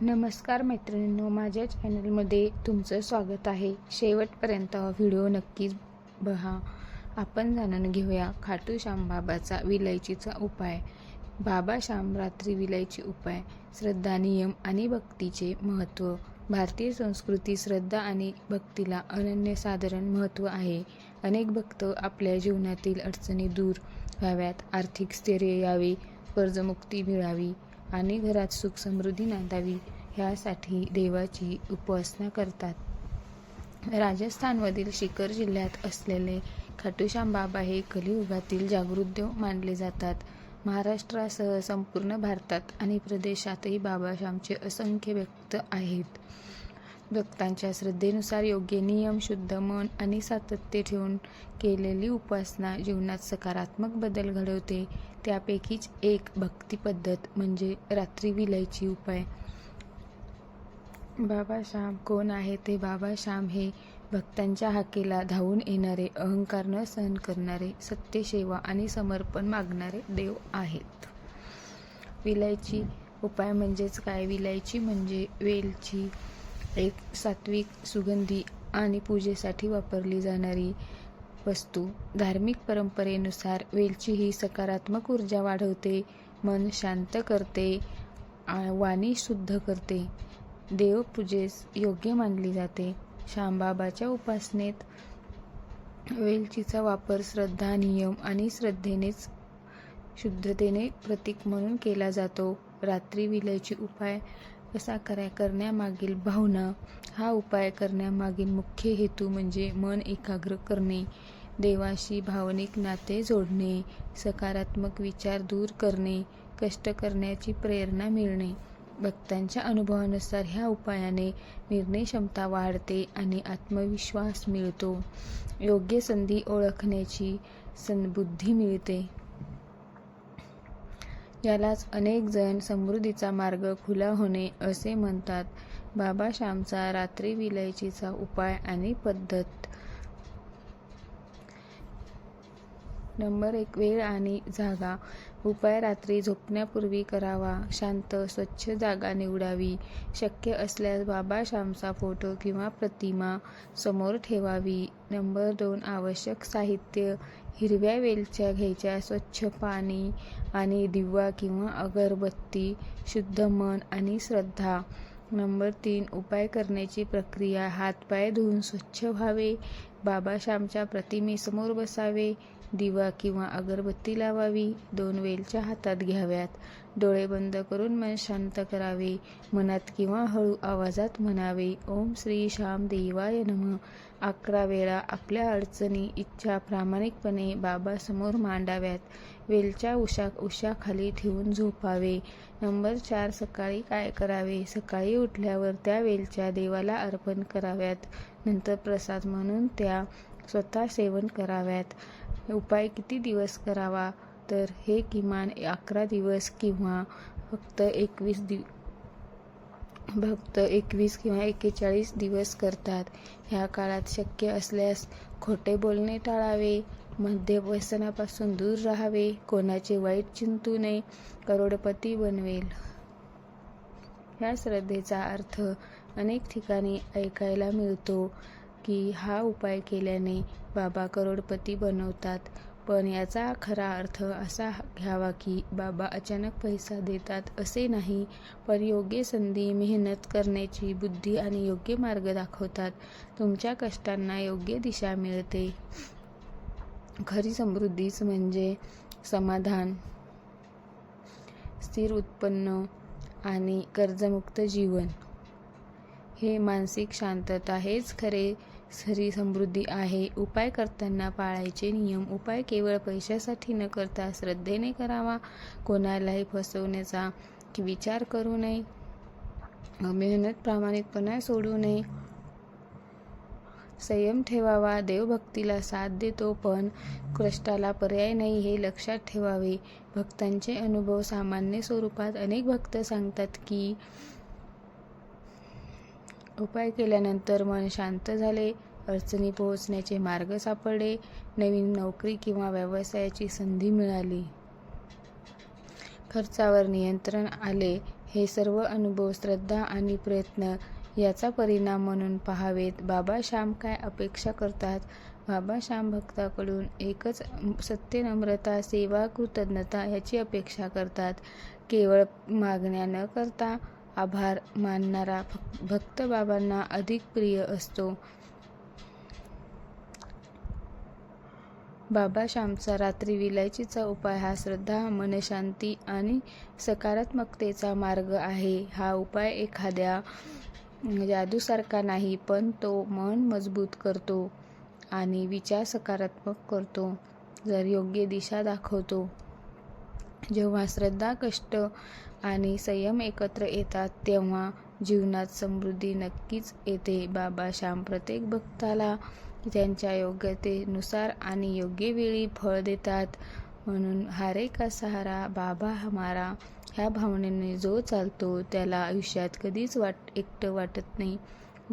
नमस्कार मैत्रिणींनो, माझ्या चॅनलमध्ये तुमचं स्वागत आहे. शेवटपर्यंत व्हिडिओ नक्कीच पहा. आपण जाणून घेऊया खाटू श्याम बाबाचा विलायचीचा उपाय. बाबा श्याम रात्री विलायची उपाय. श्रद्धा, नियम आणि भक्तीचे महत्त्व. भारतीय संस्कृती श्रद्धा आणि भक्तीला अनन्यसाधारण महत्त्व आहे. अनेक भक्त आपल्या जीवनातील अडचणी दूर व्हाव्यात, आर्थिक स्थैर्य यावे, कर्जमुक्ती मिळावी आणि घरात सुख समृद्धी नांदावी ह्यासाठी देवाची उपासना करतात. राजस्थानमधील सीकर जिल्ह्यात असलेले खाटूश्याम बाबा हे कलियुगातील जागृत देव मानले जातात. महाराष्ट्रासह संपूर्ण भारतात आणि प्रदेशातही बाबा श्यामचे असंख्य भक्त आहेत. भक्तांच्या श्रद्धेनुसार योग्य नियम, शुद्ध मन आणि सातत्य ठेवून केलेली उपासना जीवनात सकारात्मक बदल घडवते. त्यापैकीच एक भक्ती पद्धत म्हणजे रात्री विलायची उपाय. बाबा श्याम कोण आहे ते? बाबा श्याम हे भक्तांच्या हाकेला धावून येणारे, अहंकार न सहन करणारे, सत्य, सेवा आणि समर्पण मागणारे देव आहेत. विलायची उपाय म्हणजेच काय? विलायची म्हणजे वेलची, एक सात्विक, सुगंधी आणि पूजेसाठी वापरली जाणारी वस्तू. धार्मिक परंपरेनुसार वेलची ही सकारात्मक ऊर्जा वाढवते, मन शांत करते, वाणी शुद्ध करते, देवपूजेस योग्य मानली जाते. श्यामबाबाच्या उपासनेत वेलचीचा वापर श्रद्धा, नियम आणि श्रद्धेनेच शुद्धतेने प्रतीक म्हणून केला जातो. रात्री विलायची उपाय कसा करण्यामागील भावना. हा उपाय करण्यामागील मुख्य हेतू म्हणजे मन एकाग्र करणे, देवाशी भावनिक नाते जोडणे, सकारात्मक विचार दूर करणे, कष्ट करण्याची प्रेरणा मिळणे. भक्तांच्या अनुभवानुसार ह्या उपायाने निर्णय क्षमता वाढते आणि आत्मविश्वास मिळतो. योग्य संधी ओळखण्याची बुद्धी मिळते. यालाच अनेक जण समृद्धीचा मार्ग खुला होणे असे म्हणतात. बाबा श्यामचा रात्री विलायचीचा उपाय आणि पद्धत. नंबर 1. वेळ आणि जागा. उपाय रात्री झोपण्यापूर्वी करावा. शांत, स्वच्छ जागा निवडावी. शक्य असल्यास बाबा श्यामचा फोटो किंवा प्रतिमा समोर ठेवावी. नंबर 2. आवश्यक साहित्य. हिरव्या वेलच्या घ्यायच्या, स्वच्छ पाणी आणि दिवा किंवा अगरबत्ती, शुद्ध मन आणि श्रद्धा. नंबर 3. उपाय करण्याची प्रक्रिया. हातपाय धुवून स्वच्छ व्हावे, बाबा श्यामच्या प्रतिमेसमोर बसावे, दिवा किंवा अगरबत्ती लावावी, 2 वेलच्या हातात घ्याव्यात, डोळे बंद करून मन शांत करावे, मनात किंवा हळू आवाजात म्हणावे, ओम श्री श्याम देवाय नमः. 11 वेळा आपल्या अडचणी, इच्छा प्रामाणिकपणे बाबासमोर मांडाव्यात. वेलच्या उशाखाली ठेवून झोपावे. नंबर 4. सकाळी काय करावे? सकाळी उठल्यावर त्या वेलच्या देवाला अर्पण कराव्यात. नंतर प्रसाद म्हणून त्या स्वतः सेवन कराव्यात. उपाय किती दिवस करावा? तर हे किमान 11 दिवस किंवा फक्त 21 किंवा 41 दिवस करतात. ह्या काळात शक्य असल्यास खोटे बोलणे टाळावे, मद्य व्यसनापासून दूर राहावे, कोणाचे वाईट चिंतू नये, करोडपती बनवेल. ह्या श्रद्धेचा अर्थ अनेक ठिकाणी ऐकायला मिळतो की हा उपाय केल्याने बाबा करोडपती बनवतात. पण याचा खरा अर्थ असा घ्यावा की बाबा अचानक पैसा देतात असे नाही, पण योग्य संधी, मेहनत करण्याची बुद्धी आणि योग्य मार्ग दाखवतात. तुमच्या कष्टांना योग्य दिशा मिळते. खरी समृद्धीच म्हणजे समाधान, स्थिर उत्पन्न आणि कर्जमुक्त जीवन. हे मानसिक शांतता हेच खरी समृद्धी आहे. उपाय करताना पाळायचे नियम. उपाय केवळ पैशासाठी न करता श्रद्धेने करावा. कोणालाही फसवण्याचा विचार करू नये. मेहनत, प्रामाणिकपणा सोडू नये. संयम ठेवावा. देवभक्तीला साथ देतो, पण कष्टाला पर्याय नाही हे लक्षात ठेवावे. भक्तांचे अनुभव सामान्य स्वरूपात. अनेक भक्त सांगतात की उपाय केल्यानंतर मन शांत झाले, अडचणी पोहोचण्याचे मार्ग सापडले, नवीन नोकरी किंवा व्यवसायाची संधी मिळाली, खर्चावर नियंत्रण आले, हे सर्व अनुभव श्रद्धा आणि प्रयत्न याचा परिणाम म्हणून पाहावेत. बाबा श्याम काय अपेक्षा करतात? बाबा श्याम भक्ताकडून एकच सत्य, नम्रता, सेवा, कृतज्ञता याची अपेक्षा करतात. केवळ मागण्या न करता आभार मानणारा भक्त बाबांना अधिक प्रिय असतो. बाबा श्यामचा रात्री विलायचीचा उपाय हा श्रद्धा, मनशांती आणि सकारात्मकतेचा मार्ग आहे. हा उपाय एखाद्या जादूसारखा नाही, पण तो मन मजबूत करतो आणि विचार सकारात्मक करतो, जर योग्य दिशा दाखवतो. जेव्हा श्रद्धा, कष्ट आणि संयम एकत्र येतात तेव्हा जीवनात समृद्धी नक्कीच येते. बाबा श्याम प्रत्येक भक्ताला त्यांच्या योग्यतेनुसार आणि योग्य वेळी फळ देतात. म्हणून हारे का सहारा बाबा हमारा ह्या भावनेने जो चालतो त्याला आयुष्यात कधीच एकटं वाटत नाही.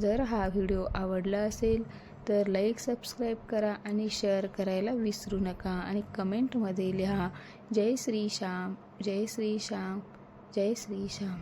जर हा व्हिडिओ आवडला असेल तर लाईक, सबस्क्राईब करा आणि शेअर करायला विसरू नका. आणि कमेंटमध्ये लिहा जय श्री श्याम, जय श्री श्याम, जय श्री श्याम.